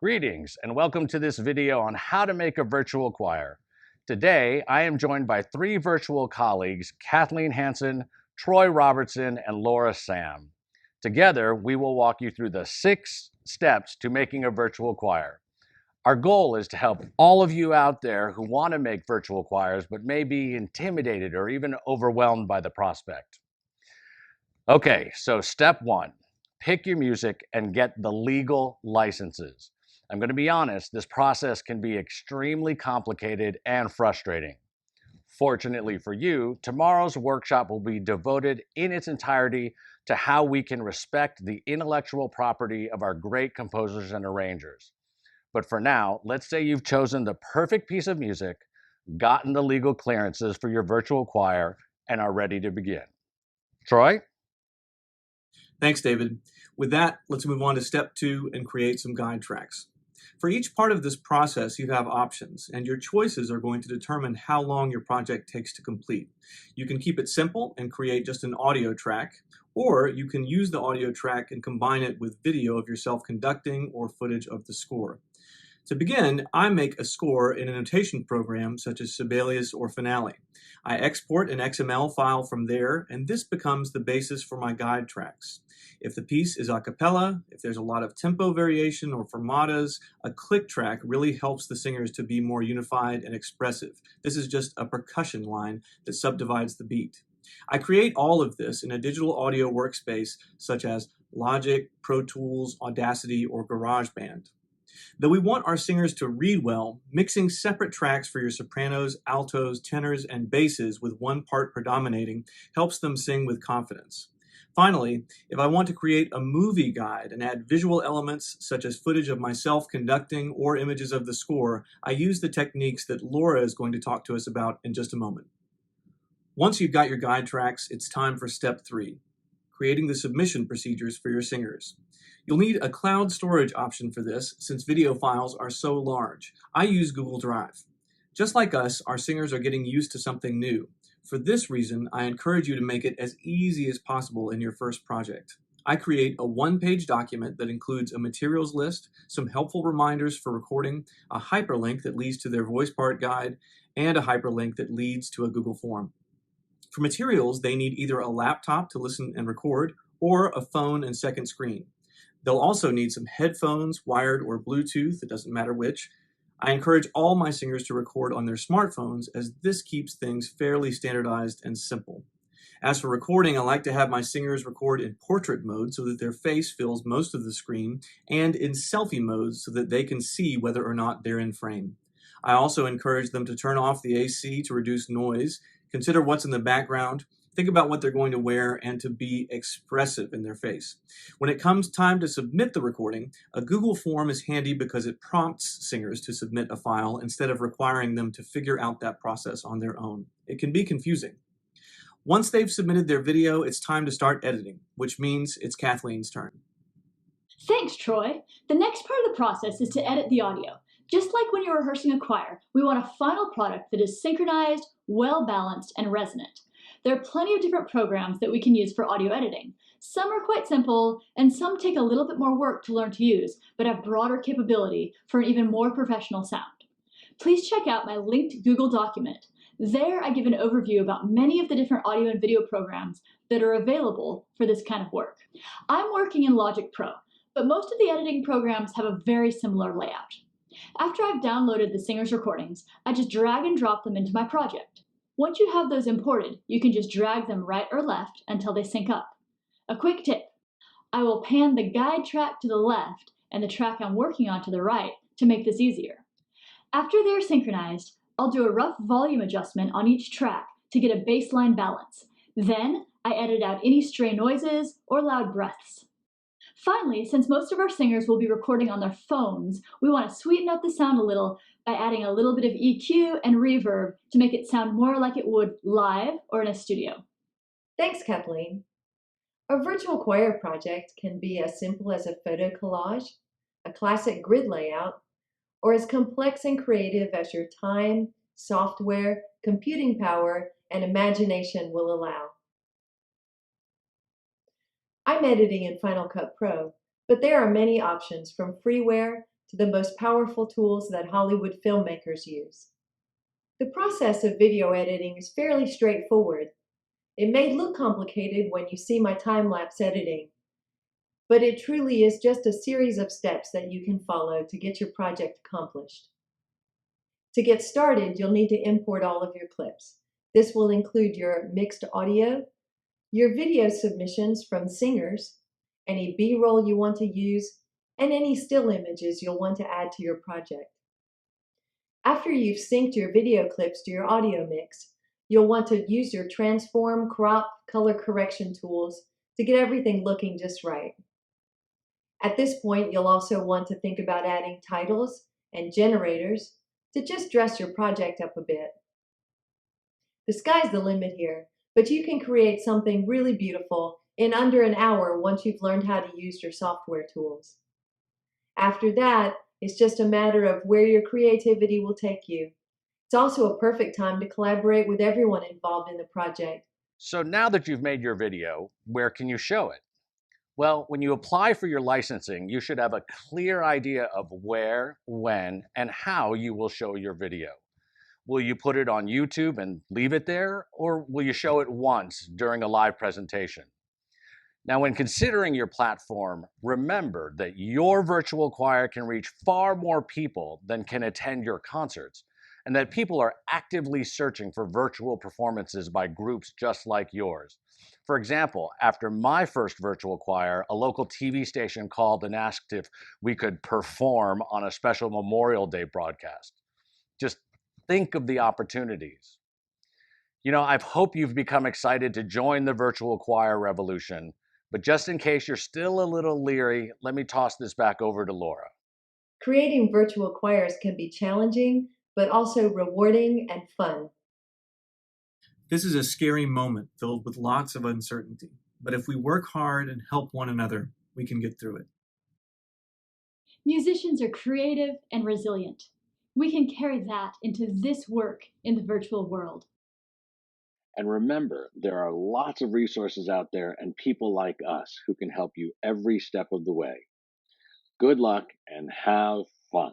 Greetings and welcome to this video on how to make a virtual choir. Today, I am joined by three virtual colleagues, Kathleen Hansen, Troy Robertson, and Laura Sam. Together, we will walk you through the 6 steps to making a virtual choir. Our goal is to help all of you out there who want to make virtual choirs but may be intimidated or even overwhelmed by the prospect. Okay, so step 1, pick your music and get the legal licenses. I'm going to be honest, this process can be extremely complicated and frustrating. Fortunately for you, tomorrow's workshop will be devoted in its entirety to how we can respect the intellectual property of our great composers and arrangers. But for now, let's say you've chosen the perfect piece of music, gotten the legal clearances for your virtual choir, and are ready to begin. Troy? Thanks, David. With that, let's move on to step 2 and create some guide tracks. For each part of this process, you have options, and your choices are going to determine how long your project takes to complete. You can keep it simple and create just an audio track, or you can use the audio track and combine it with video of yourself conducting or footage of the score. To begin, I make a score in a notation program such as Sibelius or Finale. I export an XML file from there, and this becomes the basis for my guide tracks. If the piece is a cappella, if there's a lot of tempo variation or fermatas, a click track really helps the singers to be more unified and expressive. This is just a percussion line that subdivides the beat. I create all of this in a digital audio workspace such as Logic, Pro Tools, Audacity, or GarageBand. Though we want our singers to read well, mixing separate tracks for your sopranos, altos, tenors, and basses with one part predominating helps them sing with confidence. Finally, if I want to create a movie guide and add visual elements such as footage of myself conducting or images of the score, I use the techniques that Laura is going to talk to us about in just a moment. Once you've got your guide tracks, it's time for step 3, creating the submission procedures for your singers. You'll need a cloud storage option for this since video files are so large. I use Google Drive. Just like us, our singers are getting used to something new. For this reason, I encourage you to make it as easy as possible in your first project. I create a one-page document that includes a materials list, some helpful reminders for recording, a hyperlink that leads to their voice part guide, and a hyperlink that leads to a Google form. For materials, they need either a laptop to listen and record or a phone and second screen. They'll also need some headphones, wired or Bluetooth, it doesn't matter which. I encourage all my singers to record on their smartphones as this keeps things fairly standardized and simple. As for recording, I like to have my singers record in portrait mode so that their face fills most of the screen, and in selfie mode so that they can see whether or not they're in frame. I also encourage them to turn off the AC to reduce noise, consider what's in the background, think about what they're going to wear, and to be expressive in their face. When it comes time to submit the recording, a Google form is handy because it prompts singers to submit a file instead of requiring them to figure out that process on their own. It can be confusing. Once they've submitted their video, it's time to start editing, which means it's Kathleen's turn. Thanks, Troy. The next part of the process is to edit the audio. Just like when you're rehearsing a choir, we want a final product that is synchronized, well-balanced, and resonant. There are plenty of different programs that we can use for audio editing. Some are quite simple, and some take a little bit more work to learn to use, but have broader capability for an even more professional sound. Please check out my linked Google document. There I give an overview about many of the different audio and video programs that are available for this kind of work. I'm working in Logic Pro, but most of the editing programs have a very similar layout. After I've downloaded the singer's recordings, I just drag and drop them into my project. Once you have those imported, you can just drag them right or left until they sync up. A quick tip, I will pan the guide track to the left and the track I'm working on to the right to make this easier. After they're synchronized, I'll do a rough volume adjustment on each track to get a baseline balance. Then I edit out any stray noises or loud breaths. Finally, since most of our singers will be recording on their phones, we want to sweeten up the sound a little by adding a little bit of EQ and reverb to make it sound more like it would live or in a studio. Thanks, Kathleen. A virtual choir project can be as simple as a photo collage, a classic grid layout, or as complex and creative as your time, software, computing power, and imagination will allow. I'm editing in Final Cut Pro, but there are many options from freeware to the most powerful tools that Hollywood filmmakers use. The process of video editing is fairly straightforward. It may look complicated when you see my time-lapse editing, but it truly is just a series of steps that you can follow to get your project accomplished. To get started, you'll need to import all of your clips. This will include your mixed audio, your video submissions from singers, any B-roll you want to use, and any still images you'll want to add to your project. After you've synced your video clips to your audio mix, you'll want to use your transform, crop, color correction tools to get everything looking just right. At this point, you'll also want to think about adding titles and generators to just dress your project up a bit. The sky's the limit here, but you can create something really beautiful in under an hour once you've learned how to use your software tools. After that, it's just a matter of where your creativity will take you. It's also a perfect time to collaborate with everyone involved in the project. So now that you've made your video, where can you show it? Well, when you apply for your licensing, you should have a clear idea of where, when, and how you will show your video. Will you put it on YouTube and leave it there, or will you show it once during a live presentation? Now, when considering your platform, remember that your virtual choir can reach far more people than can attend your concerts, and that people are actively searching for virtual performances by groups just like yours. For example, after my first virtual choir, a local TV station called and asked if we could perform on a special Memorial Day broadcast. Just think of the opportunities. I hope you've become excited to join the virtual choir revolution, but just in case you're still a little leery, let me toss this back over to Laura. Creating virtual choirs can be challenging, but also rewarding and fun. This is a scary moment filled with lots of uncertainty, but if we work hard and help one another, we can get through it. Musicians are creative and resilient. We can carry that into this work in the virtual world. And remember, there are lots of resources out there and people like us who can help you every step of the way. Good luck and have fun.